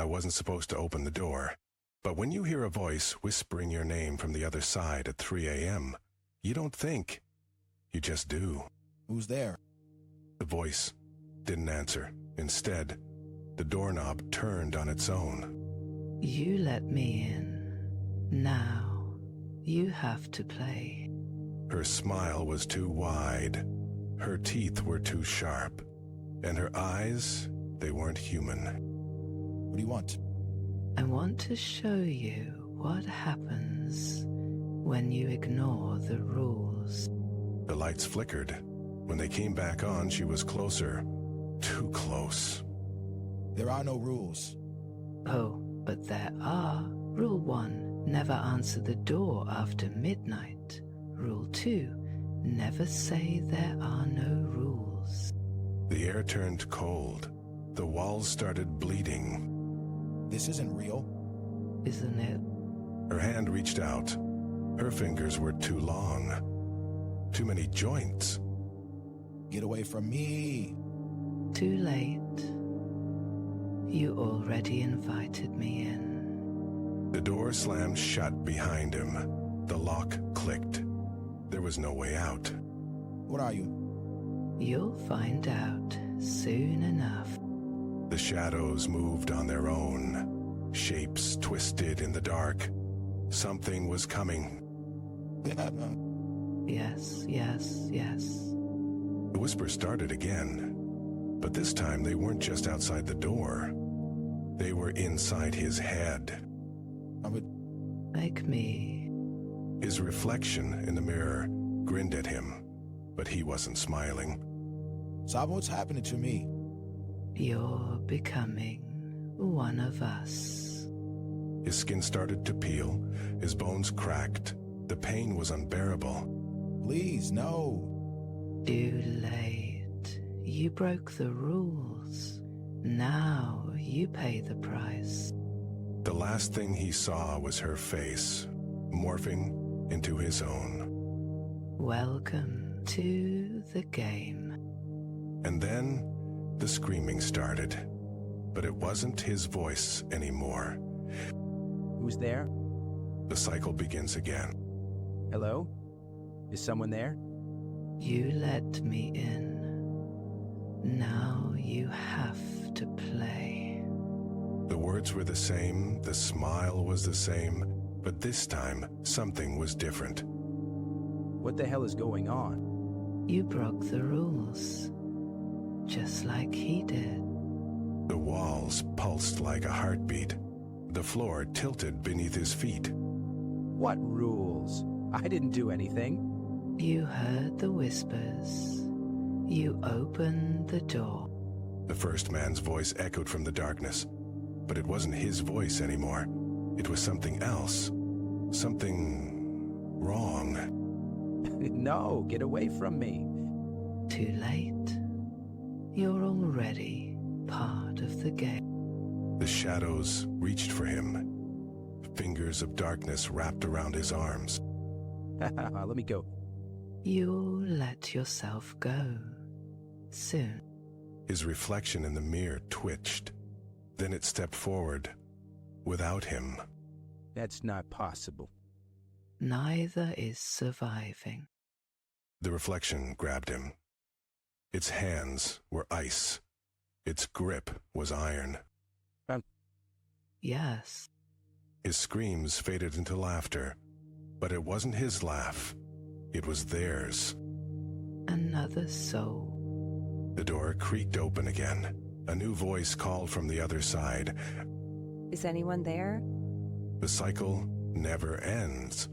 I wasn't supposed to open the door. But when you hear a voice whispering your name from the other side at 3 a.m., you don't think. You just do. Who's there? The voice didn't answer. Instead, the doorknob turned on its own. You let me in. Now, you have to play. Her smile was too wide. Her teeth were too sharp. And her eyes, they weren't human. What do you want? I want to show you what happens when you ignore the rules. The lights flickered. When they came back on, she was closer. Too close. There are no rules. Oh, but there are. Rule 1, never answer the door after midnight. Rule 2, never say there are no rules. The air turned cold. The walls started bleeding. This isn't real. Isn't it? Her hand reached out. Her fingers were too long. Too many joints. Get away from me. Too late. You already invited me in. The door slammed shut behind him. The lock clicked. There was no way out. What are you? You'll find out soon enough. The shadows moved on their own. Shapes twisted in the dark. Something was coming. Yes, yes, yes. The whisper started again. But this time they weren't just outside the door. They were inside his head. Like me. His reflection in the mirror grinned at him, but he wasn't smiling. Sabo, what's happening to me? You're becoming one of us. His skin started to peel. His bones cracked. The pain was unbearable. Please, no. Too late. You broke the rules. Now you pay the price. The last thing he saw was her face, morphing into his own. Welcome to the game. And then the screaming started. But it wasn't his voice anymore. Who's there? The cycle begins again. Hello? Is someone there? You let me in. Now you have to play. The words were the same, the smile was the same, but this time something was different. What the hell is going on? You broke the rules, just like he did. The walls pulsed like a heartbeat. The floor tilted beneath his feet. What rules? I didn't do anything. You heard the whispers. You opened the door. The first man's voice echoed from the darkness, but it wasn't his voice anymore. It was something else. Something wrong. No, get away from me. Too late. You're already part of the game. The shadows reached for him. Fingers of darkness wrapped around his arms. Let me go. You'll let yourself go. Soon. His reflection in the mirror twitched. Then it stepped forward, without him. That's not possible. Neither is surviving. The reflection grabbed him. Its hands were ice. Its grip was iron. Yes. His screams faded into laughter, but it wasn't his laugh. It was theirs. Another soul. The door creaked open again. A new voice called from the other side. Is anyone there? The cycle never ends.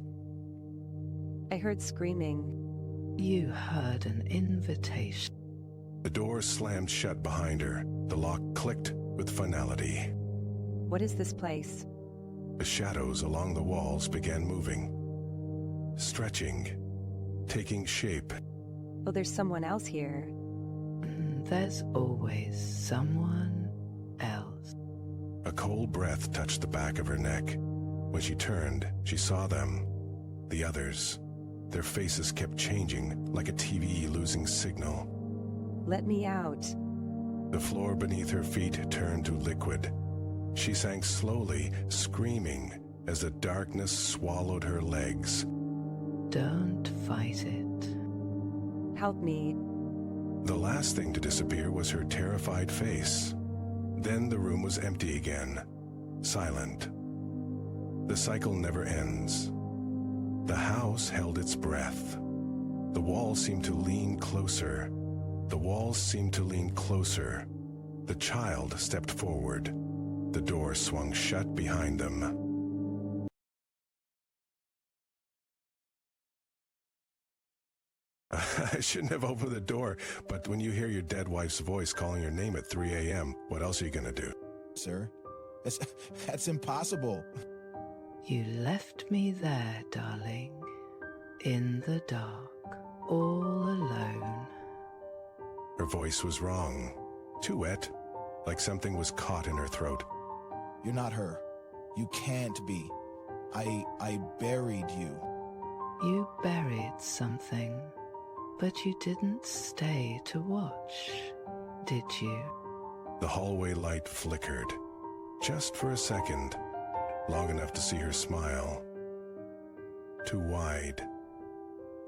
I heard screaming. You heard an invitation. The door slammed shut behind her. The lock clicked with finality. What is this place? The shadows along the walls began moving, stretching, taking shape. Oh, there's someone else here. There's always someone else. A cold breath touched the back of her neck. When she turned, she saw them. The others. Their faces kept changing, like a TV losing signal. Let me out. The floor beneath her feet turned to liquid. She sank slowly, screaming as the darkness swallowed her legs. Don't fight it. Help me. The last thing to disappear was her terrified face. Then the room was empty again, silent. The cycle never ends. The house held its breath. The walls seemed to lean closer. The walls seemed to lean closer. The child stepped forward. The door swung shut behind them. I shouldn't have opened the door, but when you hear your dead wife's voice calling your name at 3 a.m., what else are you gonna do? Sir, that's impossible. You left me there, darling, in the dark, all alone. Her voice was wrong. Too wet, like something was caught in her throat. You're not her. You can't be. I buried you. You buried something, but you didn't stay to watch, did you? The hallway light flickered, just for a second, long enough to see her smile. Too wide,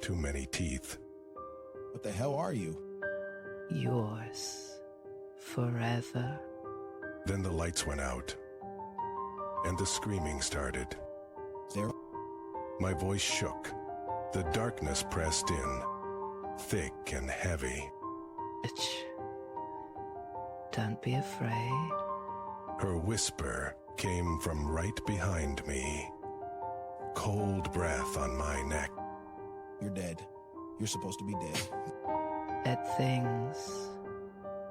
too many teeth. What the hell are you? Yours, forever. Then the lights went out, and the screaming started. Sarah? My voice shook. The darkness pressed in, thick and heavy. Shh. Don't be afraid. Her whisper came from right behind me. Cold breath on my neck. You're dead. You're supposed to be dead. Dead things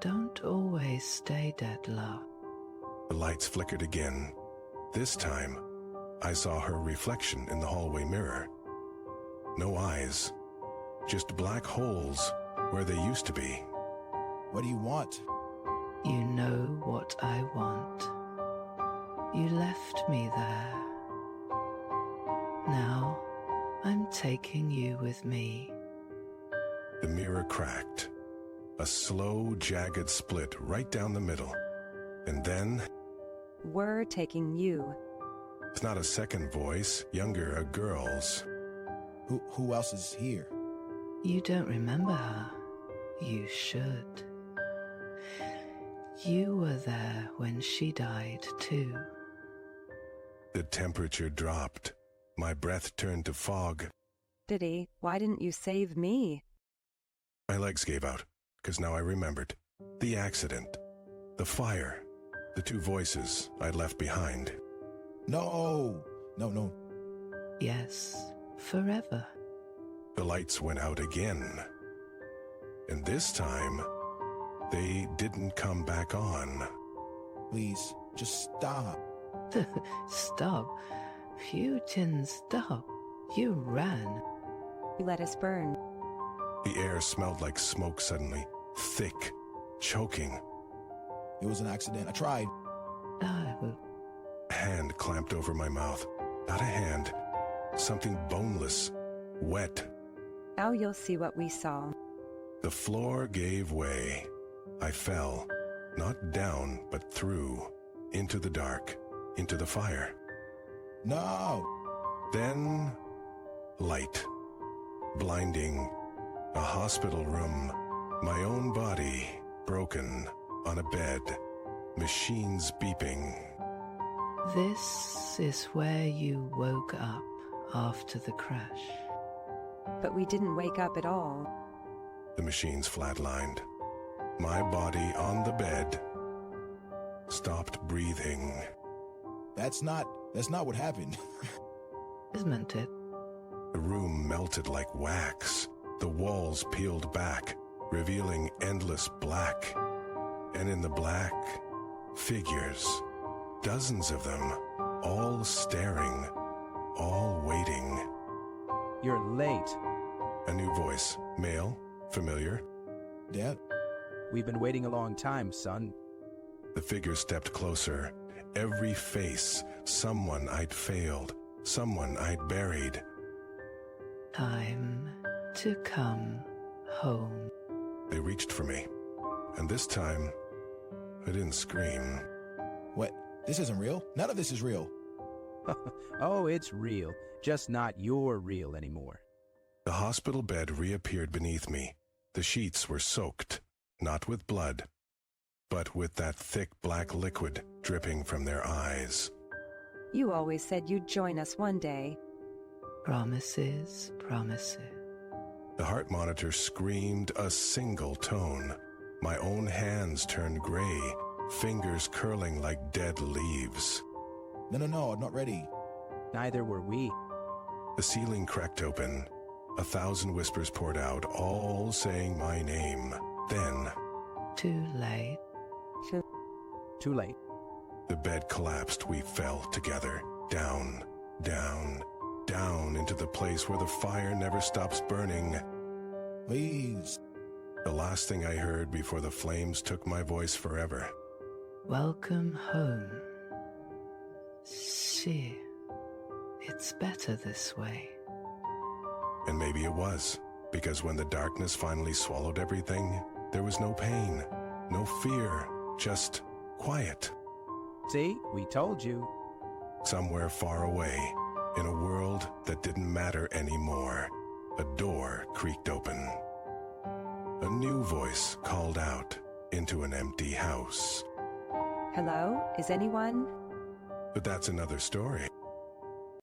don't always stay dead, love. The lights flickered again. This time, I saw her reflection in the hallway mirror. No eyes, just black holes where they used to be. What do you want? You know what I want. You left me there. Now, I'm taking you with me. The mirror cracked. A slow, jagged split right down the middle. And then, We're taking you. it's not a second voice, younger, a girl's. Who else is here? You don't remember her. You should. You were there when she died, too. The temperature dropped. My breath turned to fog. Diddy, why didn't you save me? My legs gave out, because now I remembered. The accident, the fire, the two voices I'd left behind. No. No. Yes, forever. The lights went out again. And this time, they didn't come back on. Please, just stop. Stop. Putin, stop. You ran. You let us burn. The air smelled like smoke suddenly, thick, choking. It was an accident. I tried. No. A hand clamped over my mouth. Not a hand. Something boneless, wet. Now you'll see what we saw. The floor gave way. I fell, not down, but through, into the dark, into the fire. No. Then, light. Blinding. A hospital room. My own body, broken, on a bed. Machines beeping. This is where you woke up after the crash. But we didn't wake up at all. The machines flatlined. My body on the bed stopped breathing. That's not what happened. Isn't it? The room melted like wax. The walls peeled back, revealing endless black. And in the black, figures. Dozens of them, all staring, all waiting. You're late. A new voice, male, familiar. Dad? We've been waiting a long time, son. The figures stepped closer. Every face, someone I'd failed, someone I'd buried. Time to come home. They reached for me, and this time, I didn't scream. What? This isn't real. None of this is real. Oh, it's real. Just not your real anymore. The hospital bed reappeared beneath me. The sheets were soaked, not with blood, but with that thick black liquid dripping from their eyes. You always said you'd join us one day. Promises, promises. The heart monitor screamed a single tone. My own hands turned gray, fingers curling like dead leaves. No, I'm not ready. Neither were we. The ceiling cracked open. 1,000 whispers poured out, all saying my name. Then, Too late. Too late. the bed collapsed. We fell together, down, down, down into the place where the fire never stops burning. Please. The last thing I heard before the flames took my voice forever. Welcome home. See, it's better this way. And maybe it was, because when the darkness finally swallowed everything, there was no pain, no fear, just quiet. See, we told you. Somewhere far away, in a world that didn't matter anymore, a door creaked open. A new voice called out into an empty house. Hello? Is anyone? But that's another story.